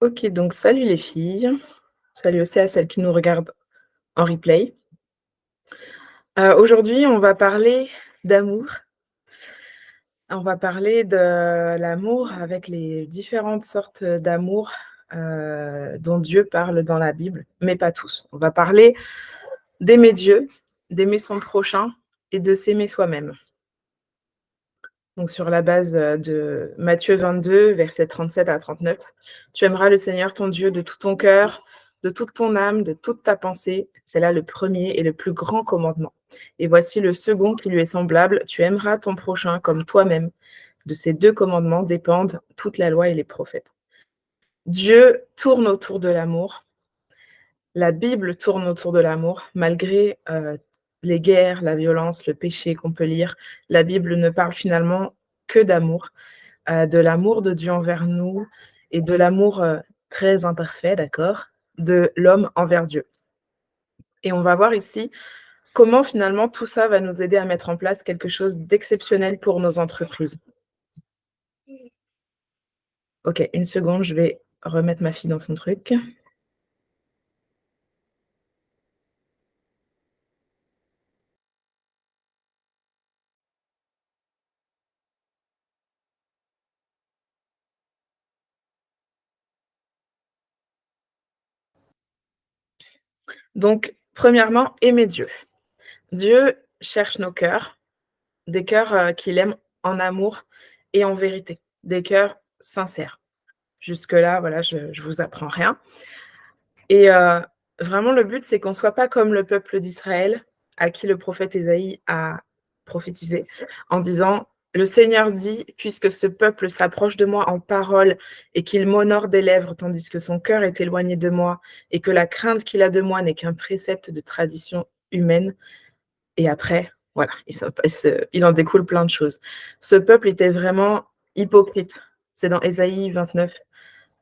OK, donc salut les filles. Salut aussi à celles qui nous regardent en replay. Aujourd'hui, on va parler d'amour. On va parler de l'amour avec les différentes sortes d'amour, dont Dieu parle dans la Bible, mais pas tous. On va parler d'aimer Dieu, d'aimer son prochain et de s'aimer soi-même. Donc sur la base, de Matthieu 22, versets 37 à 39. «Tu aimeras le Seigneur ton Dieu de tout ton cœur, de toute ton âme, de toute ta pensée. C'est là le premier et le plus grand commandement. Et voici le second qui lui est semblable: tu aimeras ton prochain comme toi-même. De ces 2 commandements dépendent toute la loi et les prophètes». Dieu tourne autour de l'amour. La Bible tourne autour de l'amour malgré, les guerres, la violence, le péché qu'on peut lire. La Bible ne parle finalement que d'amour, de l'amour de Dieu envers nous et de l'amour, très imparfait, d'accord, de l'homme envers Dieu. Et on va voir ici comment finalement tout ça va nous aider à mettre en place quelque chose d'exceptionnel pour nos entreprises. OK, une seconde, je vais remettre ma fille dans son truc. Donc premièrement, aimer Dieu. Dieu cherche nos cœurs, des cœurs, qu'il aime en amour et en vérité, des cœurs sincères. Jusque-là, voilà, je vous apprends rien. Et vraiment le but, c'est qu'on soit pas comme le peuple d'Israël, à qui le prophète Ésaïe a prophétisé en disant: «Le Seigneur dit: puisque ce peuple s'approche de moi en parole et qu'il m'honore des lèvres, tandis que son cœur est éloigné de moi et que la crainte qu'il a de moi n'est qu'un précepte de tradition humaine». Et après, voilà, il en découle plein de choses. Ce peuple était vraiment hypocrite. C'est dans Ésaïe 29,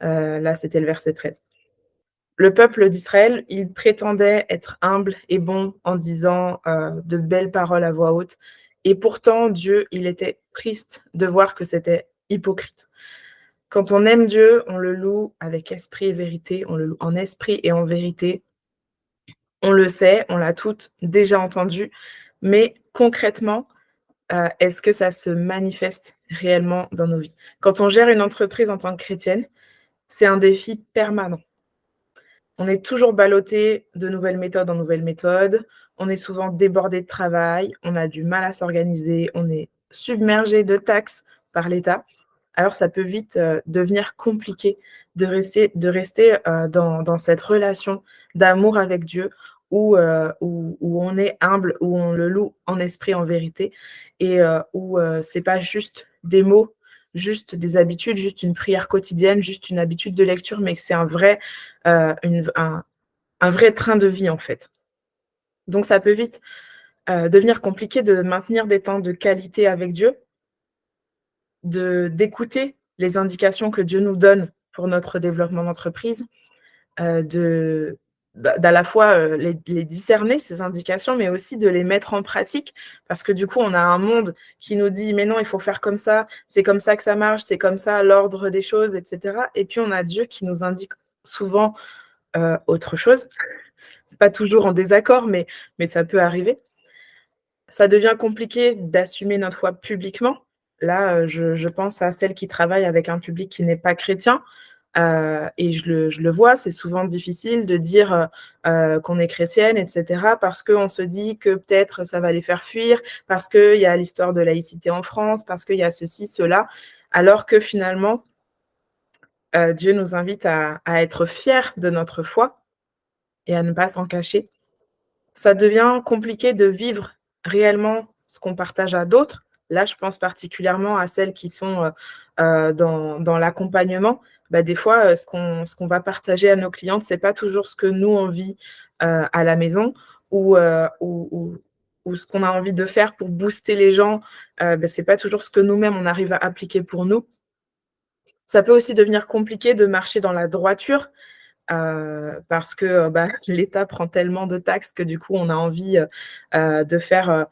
là, c'était le verset 13. Le peuple d'Israël, il prétendait être humble et bon en disant, de belles paroles à voix haute, et pourtant Dieu, il était triste de voir que c'était hypocrite. Quand on aime Dieu, on le loue avec esprit et vérité, on le loue en esprit et en vérité. On le sait, on l'a toutes déjà entendu, mais concrètement, est-ce que ça se manifeste réellement dans nos vies? Quand on gère une entreprise en tant que chrétienne, c'est un défi permanent. On est toujours ballotté de nouvelles méthodes en nouvelles méthodes. On est souvent débordé de travail, on a du mal à s'organiser, on est submergé de taxes par l'État. Alors ça peut vite, devenir compliqué de rester, dans cette relation d'amour avec Dieu où on est humble, où on le loue en esprit, en vérité, et où, c'est pas juste des mots, juste des habitudes, juste une prière quotidienne, juste une habitude de lecture, mais que c'est un vrai, une un vrai train de vie, en fait. Donc ça peut vite, devenir compliqué de maintenir des temps de qualité avec Dieu, d'écouter les indications que Dieu nous donne pour notre développement d'entreprise, de d'à la fois, les discerner ces indications, mais aussi de les mettre en pratique. Parce que du coup, on a un monde qui nous dit: «Mais non, il faut faire comme ça, c'est comme ça que ça marche, c'est comme ça l'ordre des choses», et cetera. Et puis on a Dieu qui nous indique souvent, autre chose. C'est pas toujours en désaccord, mais ça peut arriver. Ça devient compliqué d'assumer notre foi publiquement. Là, je pense à celles qui travaillent avec un public qui n'est pas chrétien, et je le vois, c'est souvent difficile de dire, qu'on est chrétienne et cetera, parce qu'on se dit que peut-être ça va les faire fuir, parce qu'il y a l'histoire de laïcité en France, parce qu'il y a ceci, cela, alors que finalement, Dieu nous invite à être fiers de notre foi et à ne pas s'en cacher. Ça devient compliqué de vivre réellement ce qu'on partage à d'autres. Là, je pense particulièrement à celles qui sont, dans l'accompagnement. Bah, des fois, ce qu'on va partager à nos clientes, c'est pas toujours ce que nous on vit, à la maison, ou ce qu'on a envie de faire pour booster les gens, bah, c'est pas toujours ce que nous-mêmes on arrive à appliquer pour nous. Ça peut aussi devenir compliqué de marcher dans la droiture, parce que, bah, l'État prend tellement de taxes que du coup, on a envie, de faire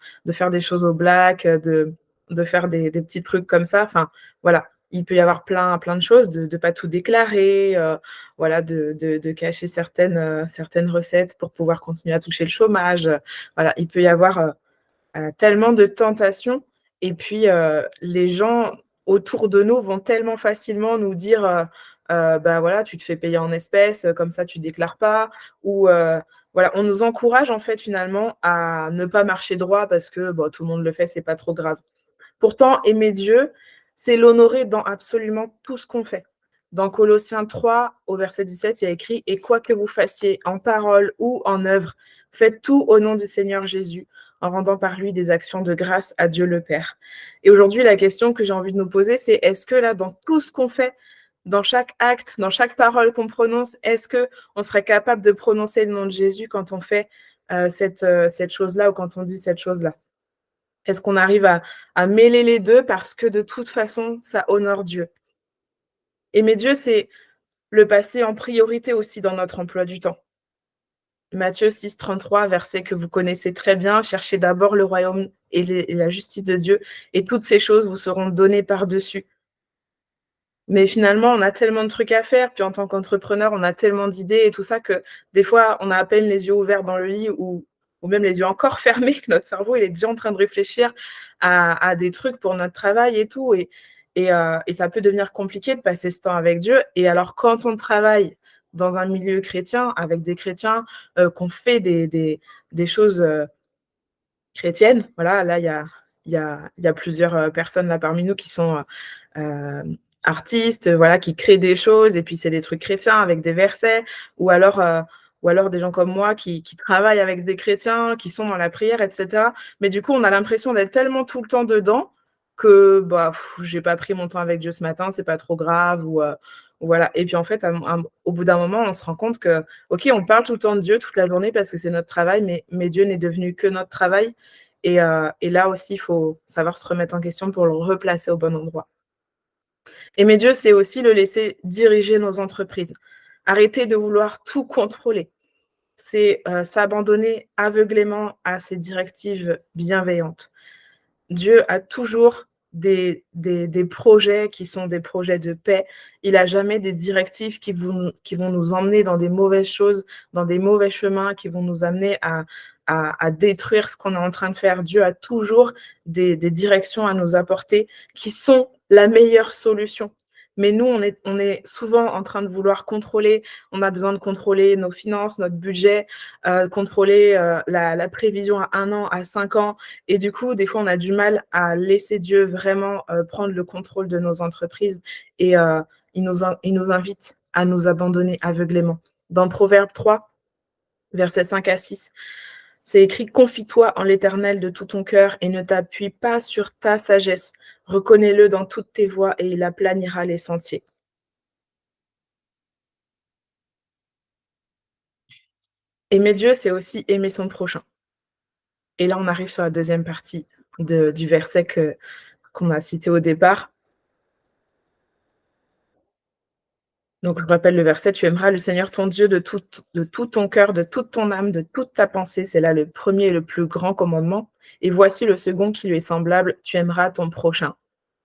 des choses au black, de faire des petits trucs comme ça. Enfin, voilà. il peut y avoir plein de choses, de pas tout déclarer, voilà, de cacher certaines recettes pour pouvoir continuer à toucher le chômage, voilà, il peut y avoir, tellement de tentations et puis, les gens autour de nous vont tellement facilement nous dire, «Bah, voilà, tu te fais payer en espèces, comme ça tu déclares pas» ou, voilà, on nous encourage en fait finalement à ne pas marcher droit parce que, bah, tout le monde le fait, c'est pas trop grave. Pourtant, aimer Dieu, c'est l'honorer dans absolument tout ce qu'on fait. Dans Colossiens 3, au verset 17, il y a écrit: «Et quoi que vous fassiez en parole ou en œuvre, faites tout au nom du Seigneur Jésus, en rendant par lui des actions de grâce à Dieu le Père». Et aujourd'hui, la question que j'ai envie de nous poser, c'est est-ce que là, dans tout ce qu'on fait, dans chaque acte, dans chaque parole qu'on prononce, est-ce qu'on serait capable de prononcer le nom de Jésus quand on fait, cette chose-là ou quand on dit cette chose-là? Est-ce qu'on arrive à mêler les 2 parce que de toute façon, ça honore Dieu? Aimer Dieu, c'est le passer en priorité aussi dans notre emploi du temps. Matthieu 6, 33, verset que vous connaissez très bien: «Cherchez d'abord le royaume et la justice de Dieu et toutes ces choses vous seront données par-dessus». Mais finalement, on a tellement de trucs à faire, puis en tant qu'entrepreneur, on a tellement d'idées et tout ça que des fois, on a à peine les yeux ouverts dans le lit ou même les yeux encore fermés, que notre cerveau, il est déjà en train de réfléchir à des trucs pour notre travail et tout et ça peut devenir compliqué de passer ce temps avec Dieu et alors quand on travaille dans un milieu chrétien, avec des chrétiens, qu'on fait des choses, chrétienne, voilà, là, il y a plusieurs, personnes là parmi nous qui sont, artistes, voilà, qui créent des choses et puis c'est des trucs chrétiens avec des versets ou alors des gens comme moi qui travaillent avec des chrétiens, qui sont dans la prière et cetera. Mais du coup, on a l'impression d'être tellement tout le temps dedans que, bah, j'ai pas pris mon temps avec Dieu ce matin, c'est pas trop grave ou voilà et puis en fait, au bout d'un moment, on se rend compte que, OK, on parle tout le temps de Dieu toute la journée parce que c'est notre travail, mais Dieu n'est devenu que notre travail et là aussi, il faut savoir se remettre en question pour le replacer au bon endroit. Aimer Dieu, c'est aussi le laisser diriger nos entreprises. Arrêter de vouloir tout contrôler. C'est, s'abandonner aveuglément à ses directives bienveillantes. Dieu a toujours des projets qui sont des projets de paix. Il a jamais des directives qui vont nous emmener dans des mauvaises choses, dans des mauvais chemins, qui vont nous amener à détruire ce qu'on est en train de faire. Dieu a toujours des directions à nous apporter qui sont la meilleure solution. Mais nous, on est souvent en train de vouloir contrôler. On a besoin de contrôler nos finances, notre budget, contrôler, la prévision à 1 an, à 5 ans et du coup, des fois, on a du mal à laisser Dieu vraiment, prendre le contrôle de nos entreprises et il nous invite à nous abandonner aveuglément. Dans Proverbe 3, versets 5 à 6, c'est écrit: «Confie-toi en l'Éternel de tout ton cœur et ne t'appuie pas sur ta sagesse. Reconnais-le dans toutes tes voies et il aplanira les sentiers». Aimer Dieu, c'est aussi aimer son prochain et là, on arrive sur la deuxième partie du verset qu'on a cité au départ. Donc je rappelle le verset: «Tu aimeras le Seigneur ton Dieu de tout ton cœur, de toute ton âme, de toute ta pensée». C'est là le premier et le plus grand commandement et voici le second qui lui est semblable: «Tu aimeras ton prochain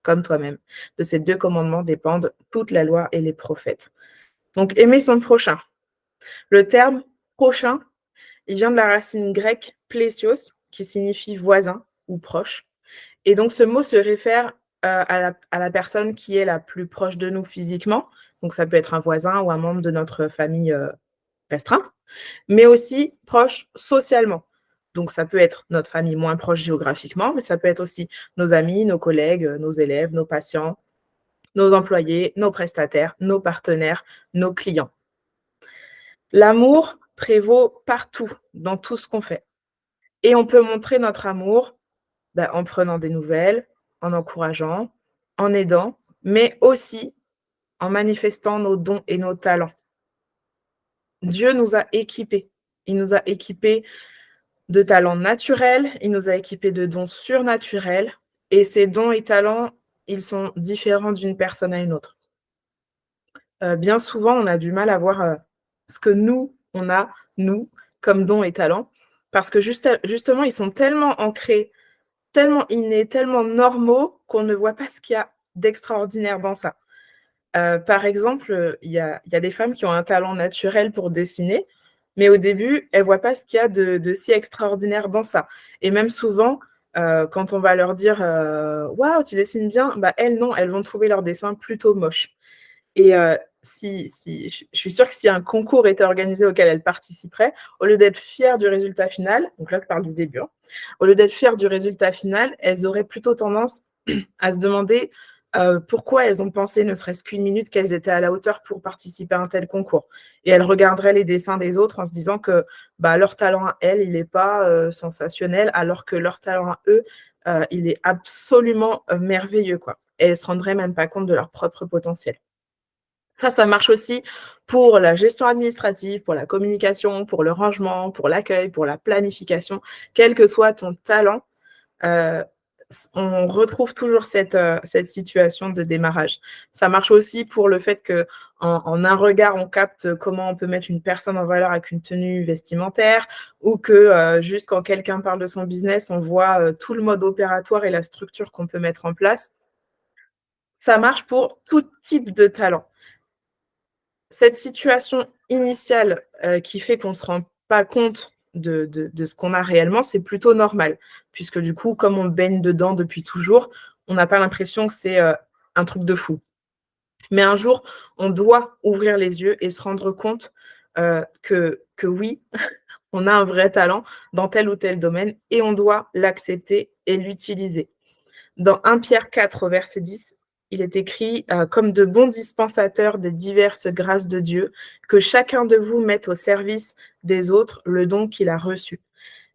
comme toi-même». De ces 2 commandements dépendent toute la loi et les prophètes. Donc aimer son prochain. Le terme prochain, il vient de la racine grecque plésios qui signifie voisin ou proche et donc ce mot se réfère, à la personne qui est la plus proche de nous physiquement, donc ça peut être un voisin ou un membre de notre famille, restreinte, mais aussi proche socialement. Donc ça peut être notre famille moins proche géographiquement, mais ça peut être aussi nos amis, nos collègues, nos élèves, nos patients, nos employés, nos prestataires, nos partenaires, nos clients. L'amour prévaut partout, dans tout ce qu'on fait et on peut montrer notre amour bah, en prenant des nouvelles, en encourageant, en aidant, mais aussi en manifestant nos dons et nos talents. Dieu nous a équipés. Il nous a équipés de talents naturels, il nous a équipés de dons surnaturels et ces dons et talents, ils sont différents d'une personne à une autre. Bien souvent, on a du mal à voir, ce que nous, on a, nous, comme dons et talents parce que justement, ils sont tellement ancrés, tellement innés, tellement normaux qu'on ne voit pas ce qu'il y a d'extraordinaire dans ça. Par exemple, il y a des femmes qui ont un talent naturel pour dessiner, mais au début, elles voient pas ce qu'il y a de si extraordinaire dans ça et même souvent, quand on va leur dire, «Waouh, tu dessines bien», bah, elles non, elles vont trouver leur dessin plutôt moche. Et si je suis sûre que si un concours était organisé auquel elles participeraient, au lieu d'être fières du résultat final, donc là je parle du début, hein, au lieu d'être fières du résultat final, elles auraient plutôt tendance à se demander, pourquoi elles ont pensé, ne serait-ce qu'une minute, qu'elles étaient à la hauteur pour participer à un tel concours. Et elles regarderaient les dessins des autres en se disant que, bah, leur talent à elles, il n'est pas, sensationnel, alors que leur talent à eux, il est absolument, merveilleux, quoi. Et elles ne se rendraient même pas compte de leur propre potentiel. Ça marche aussi pour la gestion administrative, pour la communication, pour le rangement, pour l'accueil, pour la planification. Quel que soit ton talent, heu, on retrouve toujours cette situation de démarrage. Ça marche aussi pour le fait qu'en un regard, on capte comment on peut mettre une personne en valeur avec une tenue vestimentaire ou que, juste quand quelqu'un parle de son business, on voit, tout le mode opératoire et la structure qu'on peut mettre en place. Ça marche pour tout type de talent. Cette situation initiale, qui fait qu'on ne se rend pas compte de ce qu'on a réellement, c'est plutôt normal. Puisque du coup, comme on baigne dedans depuis toujours, on n'a pas l'impression que c'est, un truc de fou. Mais un jour, on doit ouvrir les yeux et se rendre compte, que oui, on a un vrai talent dans tel ou tel domaine et on doit l'accepter et l'utiliser. Dans 1 Pierre 4 au verset 10, il est écrit, «Comme de bons dispensateurs des diverses grâces de Dieu, que chacun de vous mette au service des autres le don qu'il a reçu».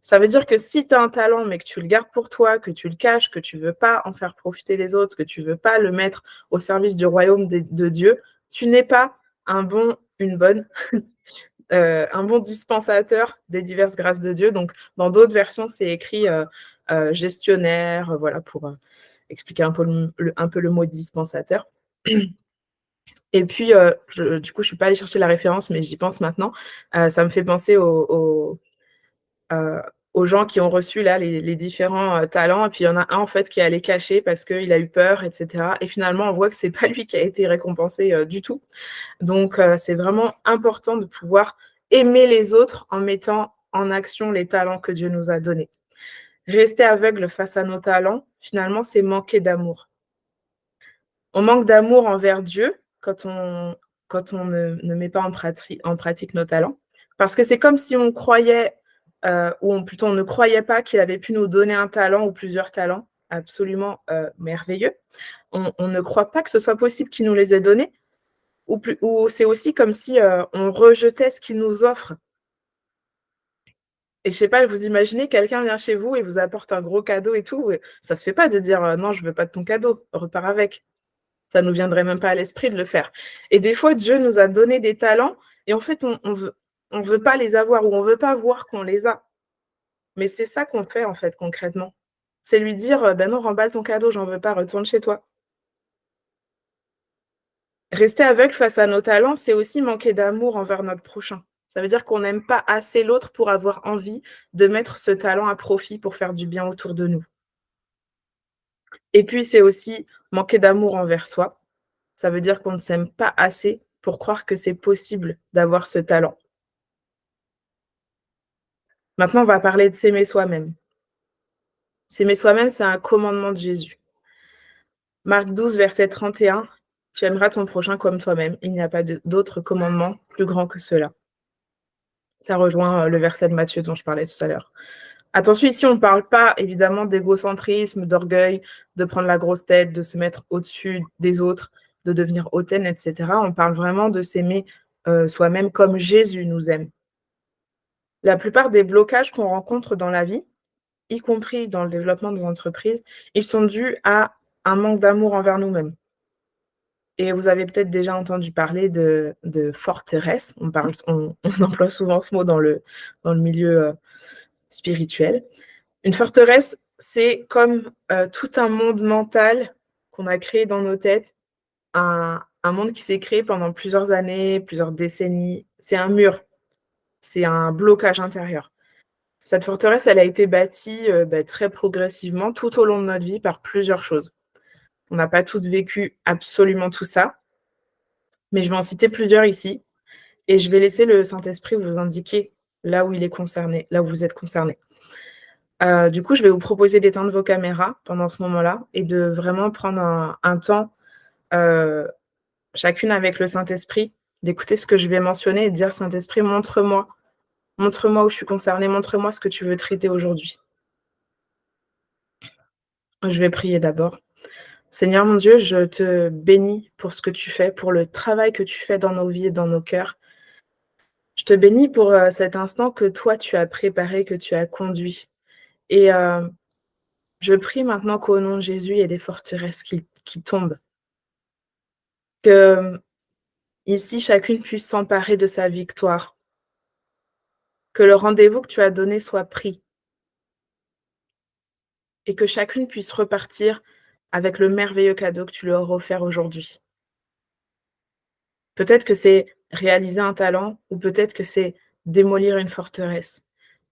Ça veut dire que si tu as un talent, mais que tu le gardes pour toi, que tu le caches, que tu veux pas en faire profiter les autres, que tu veux pas le mettre au service du royaume de Dieu, tu n'es pas une bonne, un bon dispensateur des diverses grâces de Dieu. Donc dans d'autres versions, c'est écrit, gestionnaire, voilà pour, expliquer un peu le mot dispensateur. Et puis, du coup, je suis pas allée chercher la référence, mais j'y pense maintenant. Ça me fait penser heu, aux gens qui ont reçu là les différents, talents et puis il y en a un en fait qui est allé cacher parce qu'il a eu peur et cetera et finalement on voit que c'est pas lui qui a été récompensé, du tout. Donc, c'est vraiment important de pouvoir aimer les autres en mettant en action les talents que Dieu nous a donnés. Rester aveugle face à nos talents, finalement, c'est manquer d'amour. On manque d'amour envers Dieu quand on ne met pas en pratique nos talents. Parce que c'est comme si on croyait, ou plutôt on ne croyait pas qu'il avait pu nous donner un talent ou plusieurs talents absolument, merveilleux. On ne croit pas que ce soit possible qu'il nous les ait donnés ou c'est aussi comme si, on rejetait ce qu'il nous offre. Et je sais pas, vous imaginez quelqu'un vient chez vous et vous apporte un gros cadeau et tout, ça se fait pas de dire, «Non, je veux pas de ton cadeau, repars avec». Ça nous viendrait même pas à l'esprit de le faire. Et des fois, Dieu nous a donné des talents et en fait, on veut pas les avoir ou on veut pas voir qu'on les a. Mais c'est ça qu'on fait, en fait, concrètement. C'est lui dire, «Ben non, remballe ton cadeau, j'en veux pas, retourne chez toi». Rester aveugle face à nos talents, c'est aussi manquer d'amour envers notre prochain. Ça veut dire qu'on n'aime pas assez l'autre pour avoir envie de mettre ce talent à profit pour faire du bien autour de nous. Et puis, c'est aussi manquer d'amour envers soi. Ça veut dire qu'on ne s'aime pas assez pour croire que c'est possible d'avoir ce talent. Maintenant, on va parler de s'aimer soi-même. S'aimer soi-même, c'est un commandement de Jésus. Marc 12, verset 31, tu aimeras ton prochain comme toi-même. Il n'y a pas d'autre commandement plus grand que cela. Ça rejoint le verset de Matthieu dont je parlais tout à l'heure. Attention, ici, on ne parle pas évidemment d'égocentrisme, d'orgueil, de prendre la grosse tête, de se mettre au-dessus des autres, de devenir hautaine, et cetera. On parle vraiment de s'aimer soi-même comme Jésus nous aime. La plupart des blocages qu'on rencontre dans la vie, y compris dans le développement des entreprises, ils sont dus à un manque d'amour envers nous-mêmes. Et vous avez peut-être déjà entendu parler de forteresse. On emploie souvent ce mot dans le milieu, spirituel. Une forteresse, c'est comme, tout un monde mental qu'on a créé dans nos têtes, un monde qui s'est créé pendant plusieurs années, plusieurs décennies. C'est un mur, c'est un blocage intérieur. Cette forteresse, elle a été bâtie, très progressivement tout au long de notre vie par plusieurs choses. On n'a pas toutes vécu absolument tout ça, mais je vais en citer plusieurs ici et je vais laisser le Saint-Esprit vous indiquer là où il est concerné, là où vous êtes concernés. Du coup, je vais vous proposer d'éteindre vos caméras pendant ce moment-là et de vraiment prendre un temps, heu, chacune avec le Saint-Esprit, d'écouter ce que je vais mentionner et de dire: «Saint-Esprit, montre-moi, montre-moi où je suis concernée, montre-moi ce que tu veux traiter aujourd'hui». Je vais prier d'abord. Seigneur mon Dieu, je te bénis pour ce que tu fais, pour le travail que tu fais dans nos vies et dans nos cœurs. Je te bénis pour, cet instant que toi tu as préparé, que tu as conduit et je prie maintenant qu'au nom de Jésus, il y ait des forteresses qui tombent, que, ici chacune puisse s'emparer de sa victoire, que le rendez-vous que tu as donné soit pris et que chacune puisse repartir avec le merveilleux cadeau que tu leur as offert aujourd'hui. Peut-être que c'est réaliser un talent ou peut-être que c'est démolir une forteresse,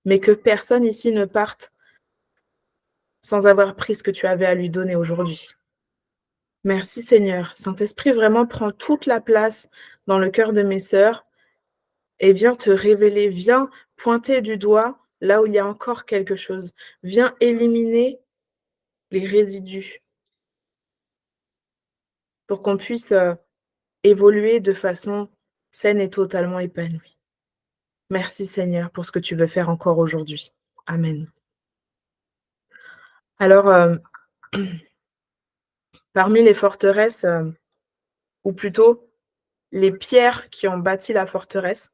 mais que personne ici ne parte sans avoir pris ce que tu avais à lui donner aujourd'hui. Merci Seigneur. Saint-Esprit, vraiment prends toute la place dans le cœur de mes sœurs et viens te révéler, viens pointer du doigt là où il y a encore quelque chose. Viens éliminer les résidus pour qu'on puisse, évoluer de façon saine et totalement épanouie. Merci Seigneur pour ce que tu veux faire encore aujourd'hui. Amen. Alors, parmi les forteresses, ou plutôt les pierres qui ont bâti la forteresse,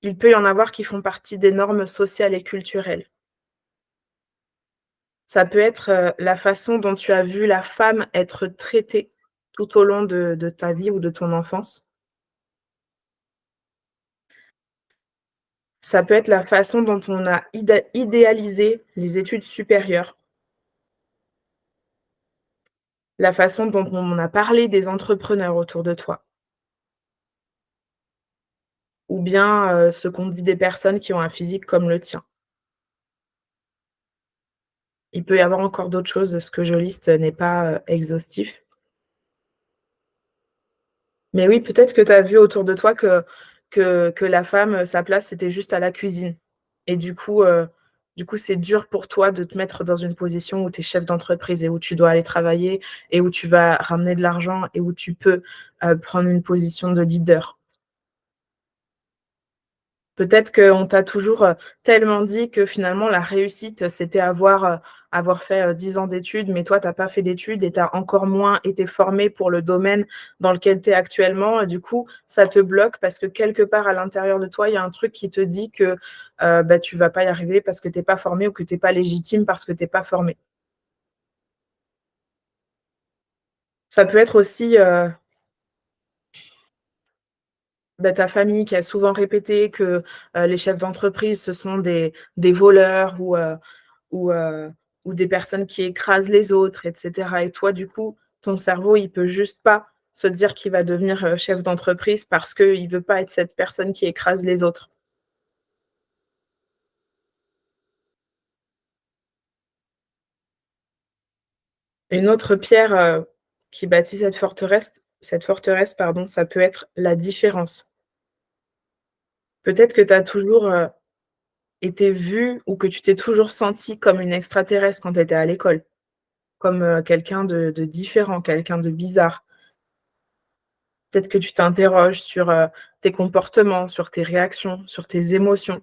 il peut y en avoir qui font partie des normes sociales et culturelles. Ça peut être, la façon dont tu as vu la femme être traitée tout au long de ta vie ou de ton enfance. Ça peut être la façon dont on a idéalisé les études supérieures, la façon dont on a parlé des entrepreneurs autour de toi ou bien, ce qu'ont dit des personnes qui ont un physique comme le tien. Il peut y avoir encore d'autres choses, ce que je liste n'est pas, exhaustif. Mais oui, peut-être que tu as vu autour de toi que la femme, sa place, c'était juste à la cuisine et du coup, c'est dur pour toi de te mettre dans une position où tu es chef d'entreprise et où tu dois aller travailler et où tu vas ramener de l'argent et où tu peux, prendre une position de leader. Peut-être qu'on t'a toujours, tellement dit que finalement la réussite, c'était avoir fait, 10 ans d'études, mais toi tu as pas fait d'études et tu as encore moins été formé pour le domaine dans lequel tu es actuellement et du coup, ça te bloque parce que quelque part à l'intérieur de toi, il y a un truc qui te dit que, bah, tu vas pas y arriver parce que tu es pas formé ou que tu es pas légitime parce que tu es pas formé. Ça peut être aussi, bah, ta famille qui a souvent répété que, les chefs d'entreprise, ce sont des voleurs ou, ou des personnes qui écrasent les autres et cetera et toi, du coup, ton cerveau, il peut juste pas se dire qu'il va devenir, chef d'entreprise parce qu'il veut pas être cette personne qui écrase les autres. Une autre pierre, qui bâtit cette forteresse, pardon, ça peut être la différence. Peut-être que tu as toujours, été vue ou que tu t'es toujours sentie comme une extraterrestre quand tu étais à l'école, comme, quelqu'un de différent, quelqu'un de bizarre. Peut-être que tu t'interroges sur, tes comportements, sur tes réactions, sur tes émotions,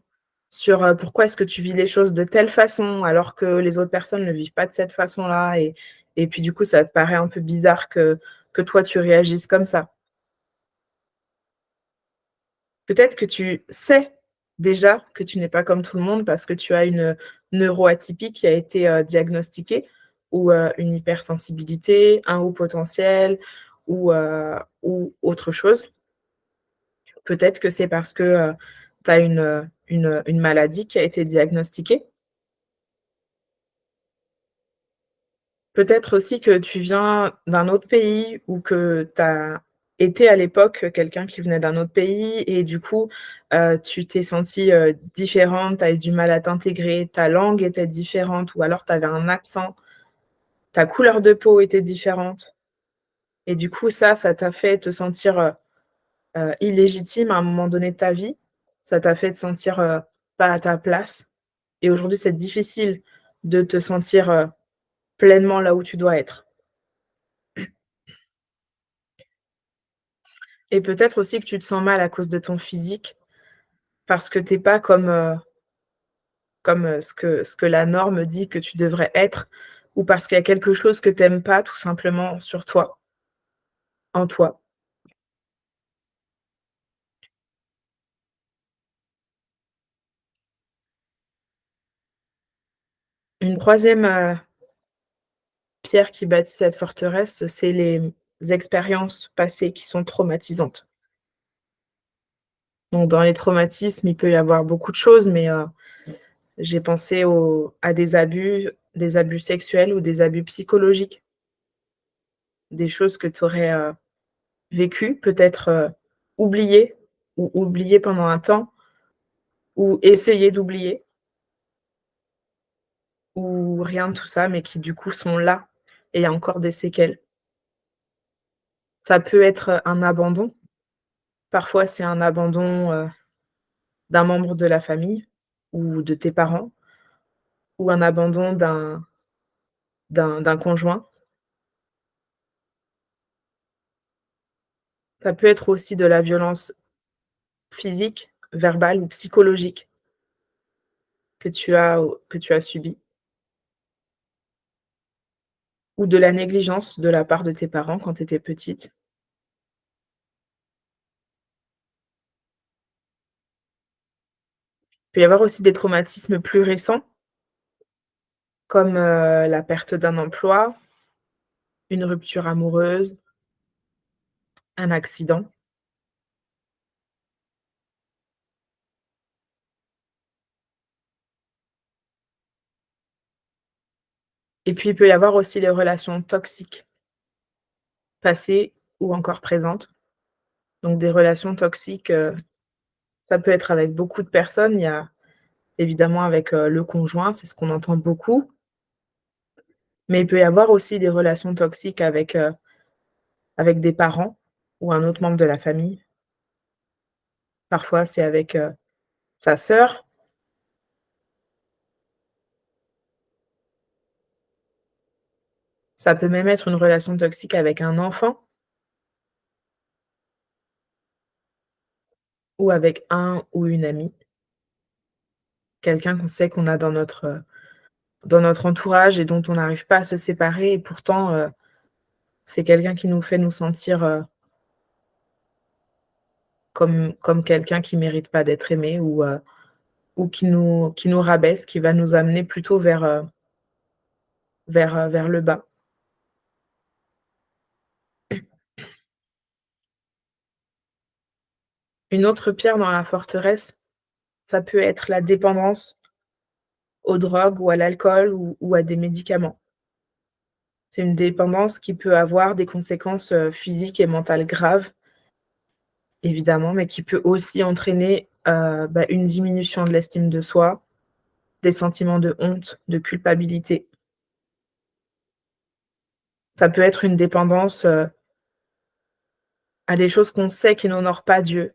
sur, pourquoi est-ce que tu vis les choses de telle façon alors que les autres personnes ne vivent pas de cette façon-là et puis du coup, ça te paraît un peu bizarre que toi tu réagisses comme ça. Peut-être que tu sais déjà que tu n'es pas comme tout le monde parce que tu as une neuroatypie qui a été, diagnostiquée ou, une hypersensibilité, un haut potentiel ou autre chose. Peut-être que c'est parce que, tu as une maladie qui a été diagnostiquée. Peut-être aussi que tu viens d'un autre pays ou que tu as été à l'époque, quelqu'un qui venait d'un autre pays et du coup, tu t'es sentie, différente, tu as eu du mal à t'intégrer, ta langue était différente ou alors tu avais un accent. ta couleur de peau était différente et du coup ça t'a fait te sentir, illégitime à un moment donné de ta vie. Ça t'a fait te sentir, pas à ta place et aujourd'hui, c'est difficile de te sentir, pleinement là où tu dois être et peut-être aussi que tu te sens mal à cause de ton physique parce que tu es pas comme ce que la norme dit que tu devrais être ou parce qu'il y a quelque chose que tu aimes pas tout simplement sur toi, en toi. Une troisième pierre qui bâtit cette forteresse, c'est les expériences passées qui sont traumatisantes. Donc dans les traumatismes, il peut y avoir beaucoup de choses, mais j'ai pensé à des abus sexuels ou des abus psychologiques, des choses que tu aurais, vécues, peut-être, oubliées ou oubliées pendant un temps ou essayé d'oublier ou rien de tout ça, mais qui du coup sont là et il y a encore des séquelles. Ça peut être, un abandon. Parfois, c'est un abandon, d'un membre de la famille ou de tes parents ou un abandon d'un conjoint. Ça peut être aussi de la violence physique, verbale ou psychologique que tu as subie ou de la négligence de la part de tes parents quand tu étais petite. Il peut y avoir aussi des traumatismes plus récents comme, la perte d'un emploi, une rupture amoureuse, un accident et puis il peut y avoir aussi les relations toxiques, passées ou encore présentes. Donc des relations toxiques, ça peut être avec beaucoup de personnes. Il y a évidemment avec, le conjoint, c'est ce qu'on entend beaucoup, mais il peut y avoir aussi des relations toxiques avec des parents ou un autre membre de la famille. Parfois, c'est avec, sa sœur, ça peut même être une relation toxique avec un enfant ou avec un ou une amie, quelqu'un qu'on sait qu'on a dans notre entourage et dont on n'arrive pas à se séparer et pourtant, c'est quelqu'un qui nous fait nous sentir, comme quelqu'un qui mérite pas d'être aimé ou qui nous rabaisse, qui va nous amener plutôt vers le bas. Une autre pierre dans la forteresse, ça peut être la dépendance aux drogues ou à l'alcool ou à des médicaments. C'est une dépendance qui peut avoir des conséquences, physiques et mentales graves, évidemment, mais qui peut aussi entraîner, une diminution de l'estime de soi, des sentiments de honte, de culpabilité. Ça peut être une dépendance, à des choses qu'on sait qui n'honorent pas Dieu,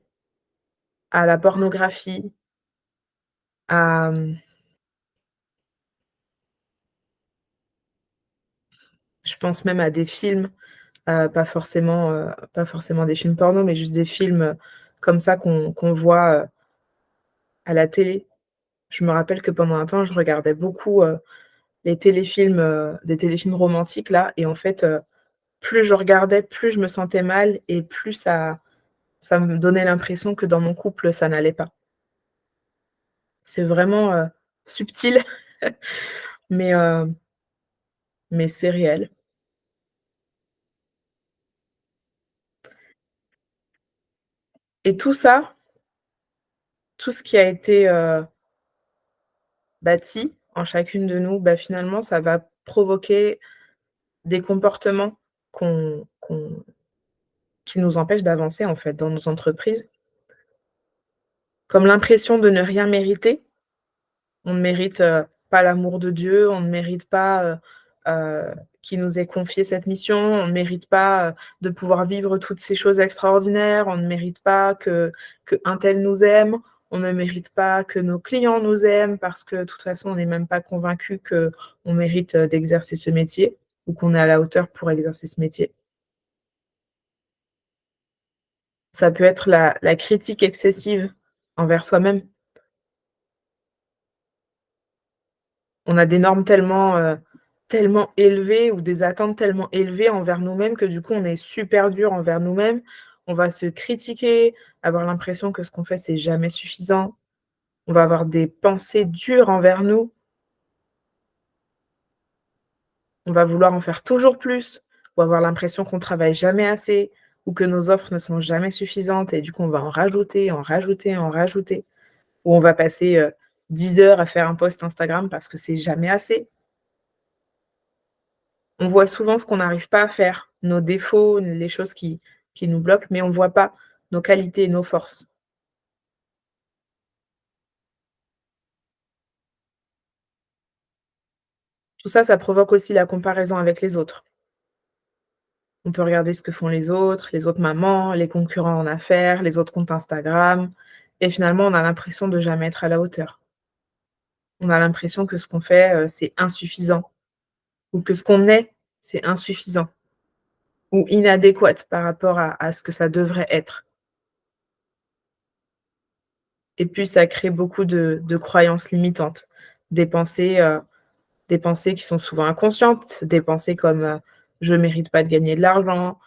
à la pornographie, à, je pense même à des films, pas forcément des films porno, mais juste des films, comme ça qu'on voit, à la télé. Je me rappelle que pendant un temps, je regardais beaucoup, les téléfilms, des téléfilms romantiques là et en fait, plus je regardais, plus je me sentais mal et plus ça me donnait l'impression que dans mon couple, ça n'allait pas. C'est vraiment, subtil, mais c'est réel et tout ça, tout ce qui a été, bâti en chacune de nous, bah, finalement, ça va provoquer des comportements qu'on qui nous empêchent d'avancer, en fait, dans nos entreprises. Comme l'impression de ne rien mériter. On ne mérite, pas l'amour de Dieu, on ne mérite pas, heu, qui nous ait confié cette mission. On ne mérite pas, de pouvoir vivre toutes ces choses extraordinaires. On ne mérite pas qu'un tel nous aime. On ne mérite pas que nos clients nous aiment parce que de toute façon, on n'est même pas convaincu qu'on mérite, d'exercer ce métier ou qu'on est à la hauteur pour exercer ce métier. Ça peut être la critique excessive envers soi-même. On a des normes tellement élevées ou des attentes tellement élevées envers nous-mêmes que du coup, on est super dur envers nous-mêmes. On va se critiquer, avoir l'impression que ce qu'on fait, c'est jamais suffisant. On va avoir des pensées dures envers nous. On va vouloir en faire toujours plus ou avoir l'impression qu'on travaille jamais assez ou que nos offres ne sont jamais suffisantes et du coup, on va en rajouter, en rajouter, en rajouter. Ou on va passer, 10 heures à faire un post Instagram parce que c'est jamais assez. On voit souvent ce qu'on n'arrive pas à faire, nos défauts, les choses qui nous bloquent, mais on ne voit pas nos qualités et nos forces. Tout ça, ça provoque aussi la comparaison avec les autres. On peut regarder ce que font les autres mamans, les concurrents en affaires, les autres comptes Instagram et finalement, on a l'impression de jamais être à la hauteur. On a l'impression que ce qu'on fait, c'est insuffisant ou que ce qu'on est, c'est insuffisant ou inadéquat par rapport à ce que ça devrait être. Et puis ça crée beaucoup de croyances limitantes, des pensées, heu des pensées qui sont souvent inconscientes, des pensées comme, «Je mérite pas de gagner de l'argent»,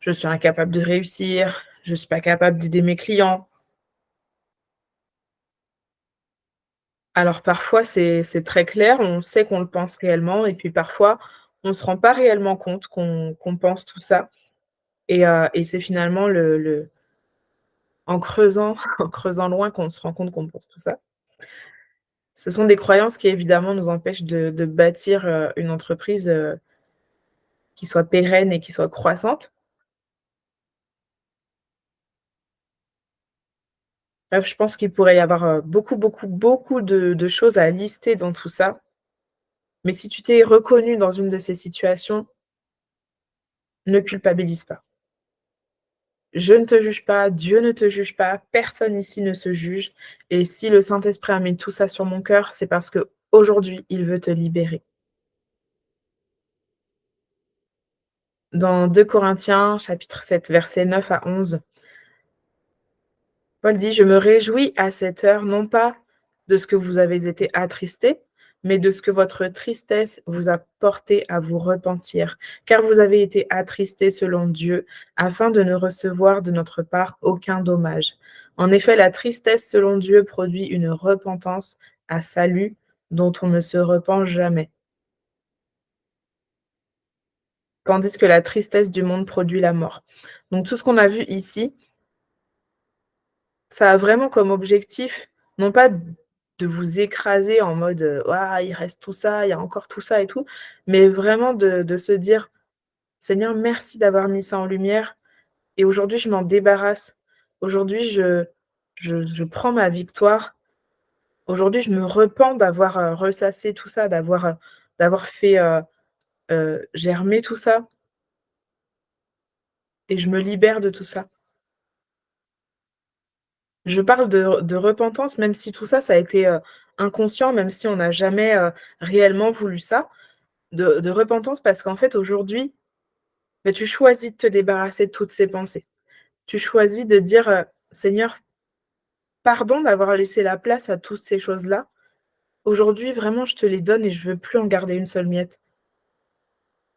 «Je suis incapable de réussir», «Je suis pas capable d'aider mes clients». Alors parfois c'est très clair, on sait qu'on le pense réellement et puis parfois on se rend pas réellement compte qu'on pense tout ça et c'est finalement le en creusant en creusant loin qu'on se rend compte qu'on pense tout ça. Ce sont des croyances qui évidemment nous empêchent de bâtir, une entreprise, qui soit pérenne et qui soit croissante. Bref, je pense qu'il pourrait y avoir, beaucoup, beaucoup, beaucoup de choses à lister dans tout ça. Mais si tu t'es reconnu dans une de ces situations, ne culpabilise pas. Je ne te juge pas, Dieu ne te juge pas, personne ici ne se juge et si le Saint-Esprit a mis tout ça sur mon cœur, c'est parce qu'aujourd'hui, il veut te libérer. Dans 2 Corinthiens, chapitre 7, versets 9 à 11. Paul dit: «Je me réjouis à cette heure, non pas de ce que vous avez été attristés, mais de ce que votre tristesse vous a porté à vous repentir. Car vous avez été attristés selon Dieu, afin de ne recevoir de notre part aucun dommage. En effet, la tristesse selon Dieu produit une repentance à salut, dont on ne se repent jamais, tandis que la tristesse du monde produit la mort». Donc tout ce qu'on a vu ici, ça a vraiment comme objectif, non pas de vous écraser en mode, «Ouah, il reste tout ça, il y a encore tout ça et tout», mais vraiment de se dire: «Seigneur, merci d'avoir mis ça en lumière et aujourd'hui je m'en débarrasse. Aujourd'hui je prends ma victoire. Aujourd'hui je me repens d'avoir, ressassé tout ça, d'avoir fait, germer tout ça et je me libère de tout ça». Je parle de repentance, même si tout ça, ça a été, inconscient, même si on n'a jamais, réellement voulu ça. De repentance parce qu'en fait, aujourd'hui, bah, tu choisis de te débarrasser de toutes ces pensées. Tu choisis de dire, «Seigneur, pardon d'avoir laissé la place à toutes ces choses-là. Aujourd'hui, vraiment, je te les donne et je veux plus en garder une seule miette.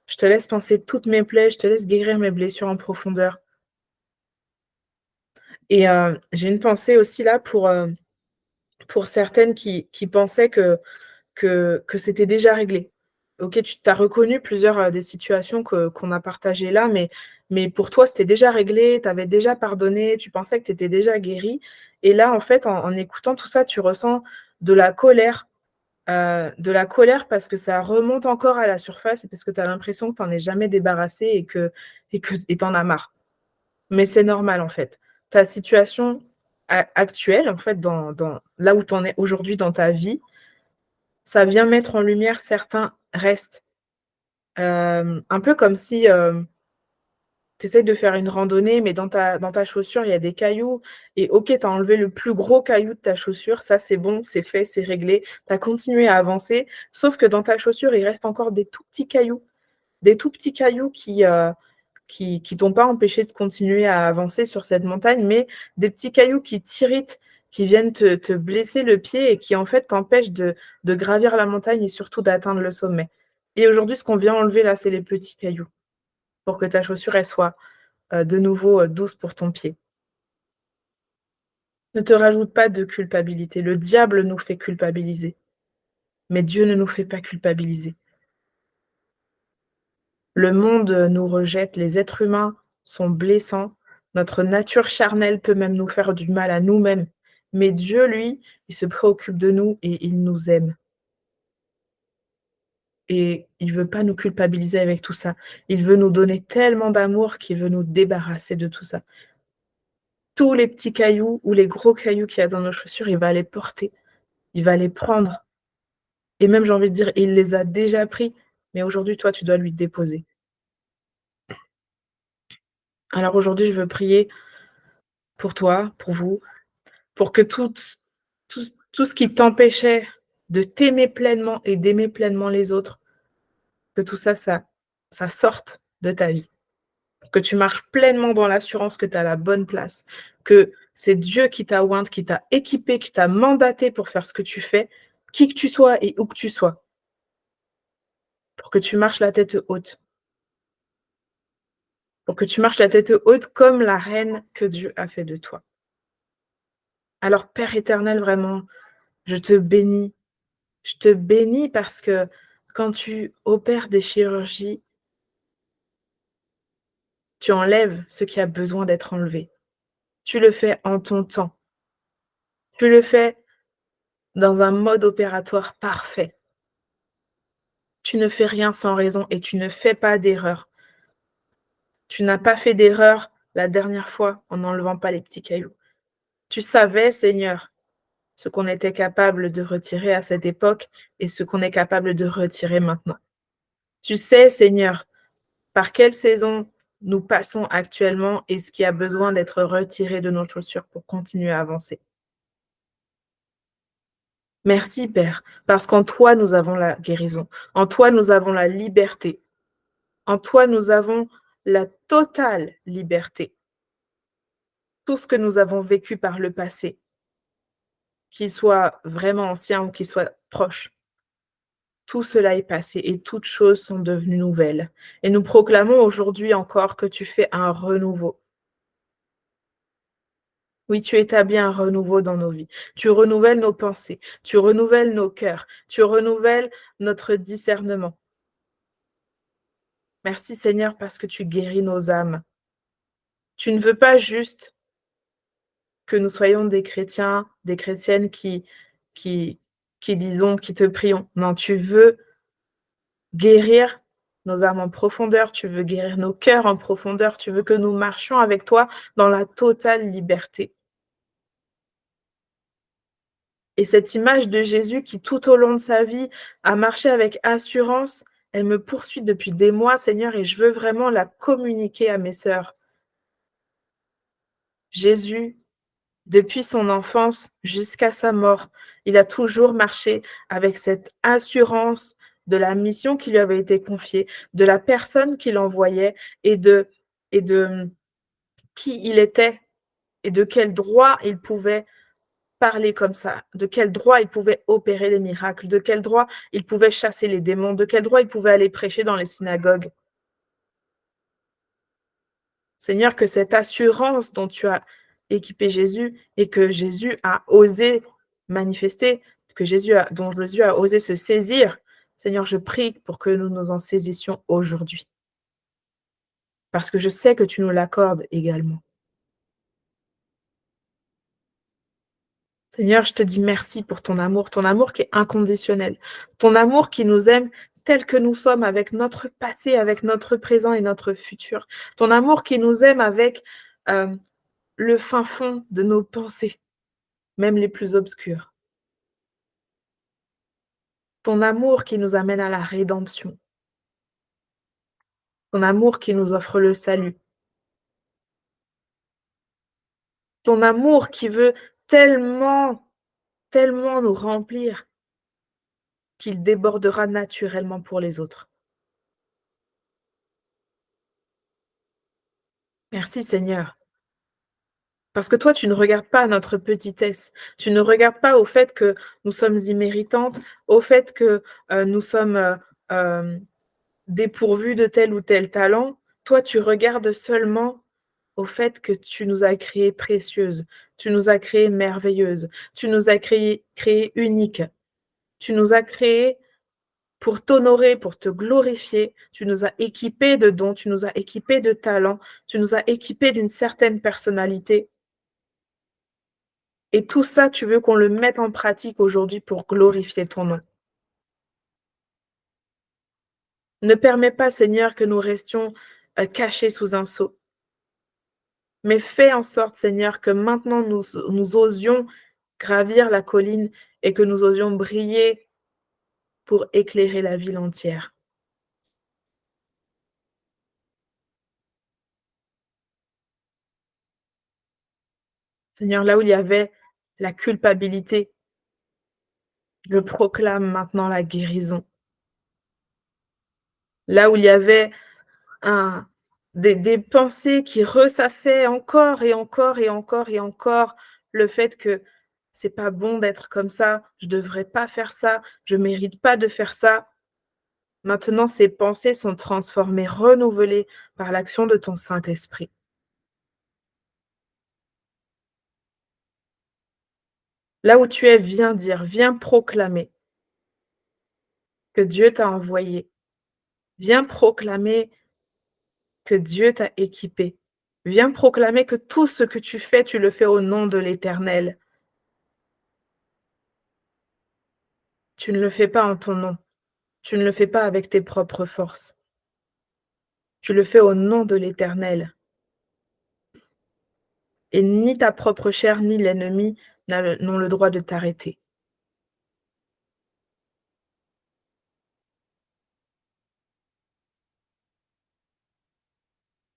Je te laisse penser toutes mes plaies, je te laisse guérir mes blessures en profondeur» et j'ai une pensée aussi là pour certaines qui pensaient que c'était déjà réglé. OK, tu as reconnu plusieurs, des situations qu'on a partagées là, mais pour toi, c'était déjà réglé, tu avais déjà pardonné, tu pensais que tu étais déjà guéri et là, en fait, en écoutant tout ça, tu ressens de la colère, parce que ça remonte encore à la surface et parce que tu as l'impression que tu en es jamais débarrassé et tu en as marre. Mais c'est normal, en fait. Ta situation actuelle, en fait, dans là où tu en es aujourd'hui dans ta vie, ça vient mettre en lumière certains restes. Un peu comme si, tu essaies de faire une randonnée, mais dans ta chaussure, il y a des cailloux et OK, tu as enlevé le plus gros caillou de ta chaussure, ça c'est bon, c'est fait, c'est réglé. Tu as continué à avancer, sauf que dans ta chaussure, il reste encore des tout petits cailloux. Des tout petits cailloux qui t'ont pas empêché de continuer à avancer sur cette montagne, mais des petits cailloux qui t'irritent, qui viennent te blesser le pied et qui, en fait, t'empêchent de gravir la montagne et surtout d'atteindre le sommet. Et aujourd'hui, ce qu'on vient enlever là, c'est les petits cailloux pour que ta chaussure, elle soit, de nouveau, douce pour ton pied. Ne te rajoute pas de culpabilité. Le diable nous fait culpabiliser, mais Dieu ne nous fait pas culpabiliser. Le monde, nous rejette, les êtres humains sont blessants, notre nature charnelle peut même nous faire du mal à nous-mêmes. Mais Dieu, lui, il se préoccupe de nous et il nous aime et il veut pas nous culpabiliser avec tout ça. Il veut nous donner tellement d'amour qu'il veut nous débarrasser de tout ça. Tous les petits cailloux ou les gros cailloux qu'il y a dans nos chaussures, il va les porter, il va les prendre et même j'ai envie de dire, il les a déjà pris, mais aujourd'hui, toi, tu dois lui déposer. Alors aujourd'hui, je veux prier pour toi, pour vous, pour que tout ce qui t'empêchait de t'aimer pleinement et d'aimer pleinement les autres, que tout ça, ça sorte de ta vie. Pour que tu marches pleinement dans l'assurance que tu as la bonne place, que c'est Dieu qui t'a ointe, qui t'a équipé, qui t'a mandaté pour faire ce que tu fais, qui que tu sois et où que tu sois, pour que tu marches la tête haute, pour que tu marches la tête haute comme la reine que Dieu a fait de toi. Alors Père éternel, vraiment, je te bénis. Je te bénis parce que quand tu opères des chirurgies, tu enlèves ce qui a besoin d'être enlevé. Tu le fais en ton temps. Tu le fais dans un mode opératoire parfait. Tu ne fais rien sans raison et tu ne fais pas d'erreur. Tu n'as pas fait d'erreur la dernière fois en n'enlevant pas les petits cailloux. Tu savais, Seigneur, ce qu'on était capable de retirer à cette époque et ce qu'on est capable de retirer maintenant. Tu sais, Seigneur, par quelle saison nous passons actuellement et ce qui a besoin d'être retiré de nos chaussures pour continuer à avancer. Merci Père, parce qu'en toi nous avons la guérison, en toi nous avons la liberté, en toi nous avons la totale liberté. Tout ce que nous avons vécu par le passé, qu'il soit vraiment ancien ou qu'il soit proche, tout cela est passé et toutes choses sont devenues nouvelles. Et nous proclamons aujourd'hui encore que tu fais un renouveau. Oui, tu établis un renouveau dans nos vies. Tu renouvelles nos pensées, tu renouvelles nos cœurs, tu renouvelles notre discernement. Merci Seigneur parce que tu guéris nos âmes. Tu ne veux pas juste que nous soyons des chrétiens, des chrétiennes qui qui disons, qui te prions. Non, tu veux guérir nos âmes en profondeur, tu veux guérir nos cœurs en profondeur, tu veux que nous marchions avec toi dans la totale liberté. Et cette image de Jésus qui, tout au long de sa vie, a marché avec assurance, elle me poursuit depuis des mois, Seigneur, et je veux vraiment la communiquer à mes sœurs. Jésus, depuis son enfance jusqu'à sa mort, il a toujours marché avec cette assurance de la mission qui lui avait été confiée, de la personne qu'il envoyait et de qui il était et de quel droit il pouvait parler comme ça, de quel droit il pouvait opérer les miracles, de quel droit il pouvait chasser les démons, de quel droit il pouvait aller prêcher dans les synagogues. Seigneur, que cette assurance dont tu as équipé Jésus et que Jésus a osé manifester, dont Jésus a osé se saisir, Seigneur, je prie pour que nous nous en saisissions aujourd'hui, parce que je sais que tu nous l'accordes également. Seigneur, je te dis merci pour ton amour qui est inconditionnel, ton amour qui nous aime tel que nous sommes, avec notre passé, avec notre présent et notre futur. Ton amour qui nous aime avec le fin fond de nos pensées, même les plus obscures. Ton amour qui nous amène à la rédemption. ton amour qui nous offre le salut, ton amour qui veut tellement, tellement nous remplir qu'il débordera naturellement pour les autres. Merci Seigneur, parce que toi, tu ne regardes pas à notre petitesse, tu ne regardes pas au fait que nous sommes imméritantes, au fait que, nous sommes, hem, dépourvues de tel ou tel talent. Toi, tu regardes seulement au fait que tu nous as créées précieuses, tu nous as créées merveilleuses, tu nous as créées uniques. Tu nous as créées pour t'honorer, pour te glorifier. Tu nous as équipés de dons, tu nous as équipés de talents, tu nous as équipés d'une certaine personnalité et tout ça, tu veux qu'on le mette en pratique aujourd'hui pour glorifier ton nom. Ne permets pas, Seigneur, que nous restions, cachés sous un sceau, mais fais en sorte, Seigneur, que maintenant nous osions gravir la colline et que nous osions briller pour éclairer la ville entière. Seigneur, là où il y avait la culpabilité, je proclame maintenant la guérison. Là où il y avait un des pensées qui ressassaient encore et encore et encore et encore le fait que c'est pas bon d'être comme ça, je devrais pas faire ça, je mérite pas de faire ça. Maintenant, ces pensées sont transformées, renouvelées par l'action de ton Saint-Esprit. Là où tu es, viens dire, viens proclamer que Dieu t'a envoyé. Viens proclamer que Dieu t'a équipé. Viens proclamer que tout ce que tu fais, tu le fais au nom de l'Éternel. Tu ne le fais pas en ton nom. Tu ne le fais pas avec tes propres forces. Tu le fais au nom de l'Éternel. Et ni ta propre chair, ni l'ennemi n'ont le droit de t'arrêter.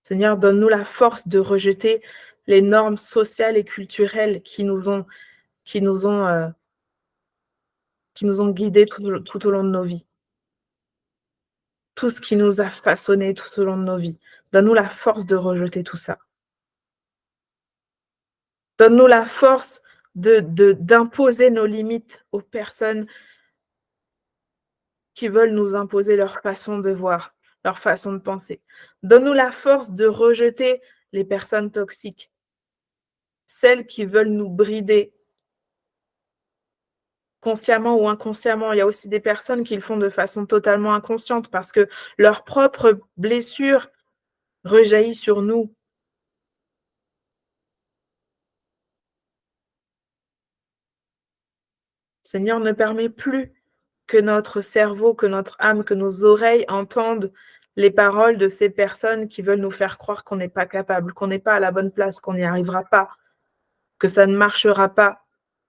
Seigneur, donne-nous la force de rejeter les normes sociales et culturelles qui nous ont, heu, qui nous ont guidés tout au long de nos vies. Tout ce qui nous a façonnés tout au long de nos vies. Donne-nous la force de rejeter tout ça. Donne-nous la force d'imposer nos limites aux personnes qui veulent nous imposer leur façon de voir, leur façon de penser. Donne-nous la force de rejeter les personnes toxiques, celles qui veulent nous brider consciemment ou inconsciemment. Il y a aussi des personnes qui le font de façon totalement inconsciente parce que leur propre blessure rejaillit sur nous. Seigneur, ne permets plus que notre cerveau, que notre âme, que nos oreilles entendent les paroles de ces personnes qui veulent nous faire croire qu'on n'est pas capable, qu'on n'est pas à la bonne place, qu'on n'y arrivera pas, que ça ne marchera pas,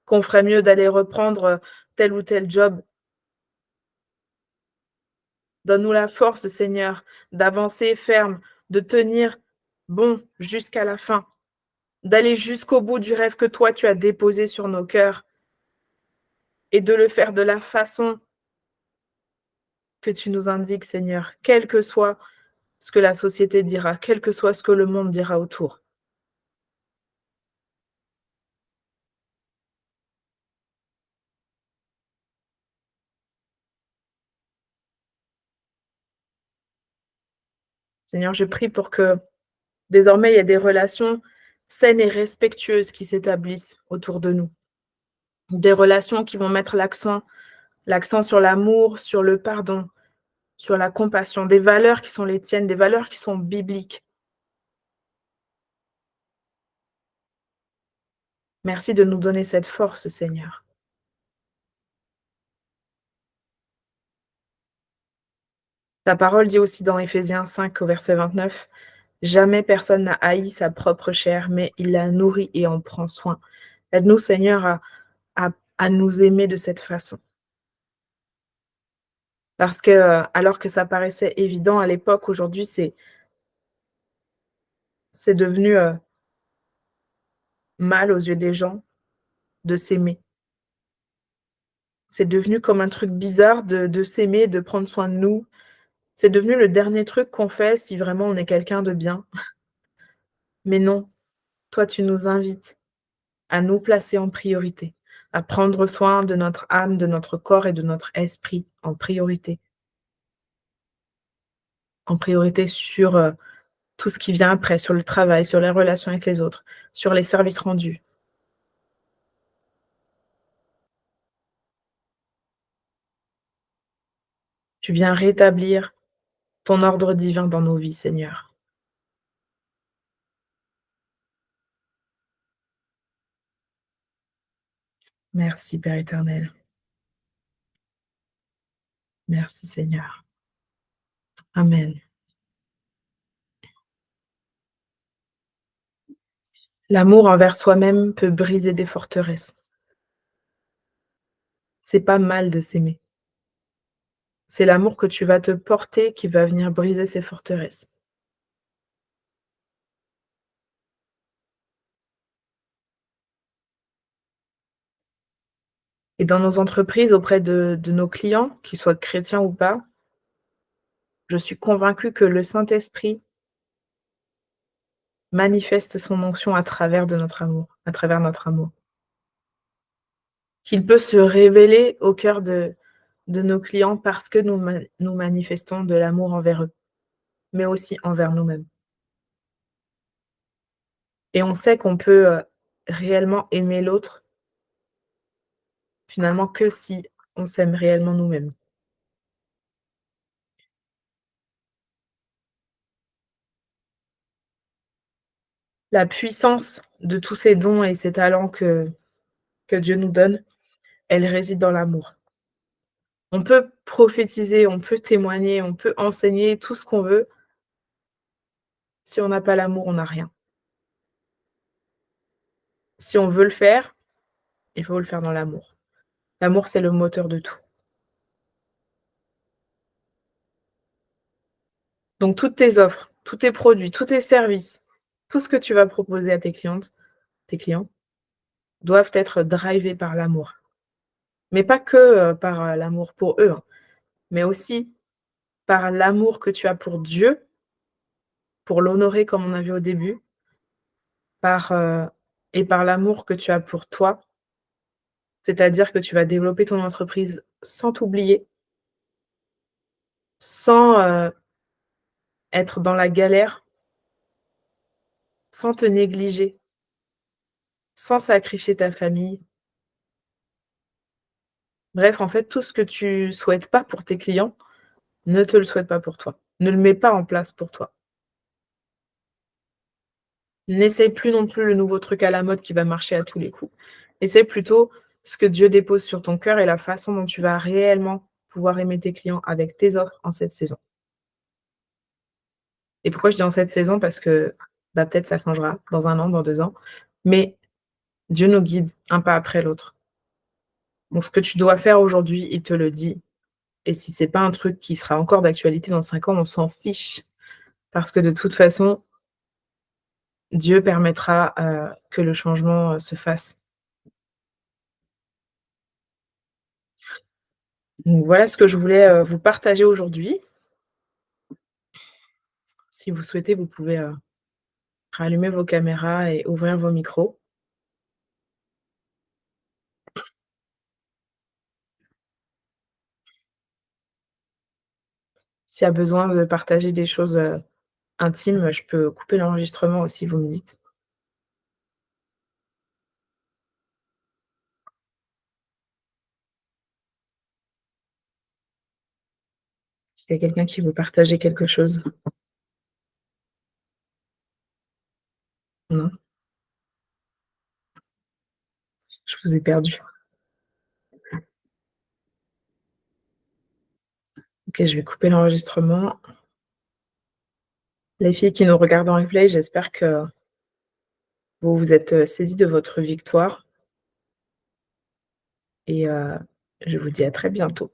qu'on ferait mieux d'aller reprendre, tel ou tel job. Donne-nous la force, Seigneur, d'avancer ferme, de tenir bon jusqu'à la fin, d'aller jusqu'au bout du rêve que toi tu as déposé sur nos cœurs et de le faire de la façon que tu nous indiques, Seigneur, quel que soit ce que la société dira, quel que soit ce que le monde dira autour. Seigneur, je prie pour que désormais il y ait des relations saines et respectueuses qui s'établissent autour de nous. Des relations qui vont mettre l'accent sur l'amour, sur le pardon, sur la compassion, des valeurs qui sont les tiennes, des valeurs qui sont bibliques. Merci de nous donner cette force, Seigneur. Ta parole dit aussi dans Éphésiens 5 au verset 29, jamais personne n'a haï sa propre chair, mais il la nourrit et en prend soin. Aide-nous, Seigneur, à nous aimer de cette façon. Parce que, alors que ça paraissait évident à l'époque, aujourd'hui c'est devenu, mal aux yeux des gens de s'aimer. C'est devenu comme un truc bizarre de s'aimer, de prendre soin de nous. C'est devenu le dernier truc qu'on fait si vraiment on est quelqu'un de bien. Mais non, toi tu nous invites à nous placer en priorité, à prendre soin de notre âme, de notre corps et de notre esprit en priorité sur, tout ce qui vient après, sur le travail, sur les relations avec les autres, sur les services rendus. Tu viens rétablir ton ordre divin dans nos vies, Seigneur. Merci Père éternel. Merci Seigneur. Amen. L'amour envers soi-même peut briser des forteresses. C'est pas mal de s'aimer. C'est l'amour que tu vas te porter qui va venir briser ces forteresses. Et dans nos entreprises, auprès de nos clients, qu'ils soient chrétiens ou pas, je suis convaincue que le Saint-Esprit manifeste son onction à travers notre amour. Qu'il peut se révéler au cœur de nos clients parce que nous manifestons de l'amour envers eux, mais aussi envers nous-mêmes. Et on sait qu'on peut, réellement aimer l'autre, finalement, que si on s'aime réellement nous-mêmes. La puissance de tous ces dons et ces talents que Dieu nous donne, elle réside dans l'amour. On peut prophétiser, on peut témoigner, on peut enseigner tout ce qu'on veut. Si on n'a pas l'amour, on n'a rien. Si on veut le faire, il faut le faire dans l'amour. L'amour, c'est le moteur de tout. Donc toutes tes offres, tous tes produits, tous tes services, tout ce que tu vas proposer à tes clients, doivent être drivés par l'amour. Mais pas que, par, l'amour pour eux, hein, mais aussi par l'amour que tu as pour Dieu, pour l'honorer comme on a vu au début, par, et par l'amour que tu as pour toi. C'est-à-dire que tu vas développer ton entreprise sans t'oublier, sans, être dans la galère, sans te négliger, sans sacrifier ta famille. Bref, en fait, tout ce que tu souhaites pas pour tes clients, ne te le souhaite pas pour toi. Ne le mets pas en place pour toi. N'essaie plus non plus le nouveau truc à la mode qui va marcher à tous les coups. Essaie plutôt ce que Dieu dépose sur ton cœur et la façon dont tu vas réellement pouvoir aimer tes clients avec tes offres en cette saison. Et pourquoi je dis en cette saison? Parce que, bah, peut-être ça changera dans 1 an, dans 2 ans, mais Dieu nous guide un pas après l'autre. Donc ce que tu dois faire aujourd'hui, il te le dit, et si c'est pas un truc qui sera encore d'actualité dans 5 ans, on s'en fiche parce que de toute façon, Dieu permettra, que le changement, se fasse. Donc voilà ce que je voulais, vous partager aujourd'hui. Si vous souhaitez, vous pouvez, rallumer vos caméras et ouvrir vos micros. S'il y a besoin de partager des choses, intimes, je peux couper l'enregistrement aussi, vous me dites. S'il y a quelqu'un qui veut partager quelque chose. Non? Je vous ai perdu. OK, je vais couper l'enregistrement. Les filles qui nous regardent en replay, j'espère que vous vous êtes, saisies de votre victoire et je vous dis à très bientôt.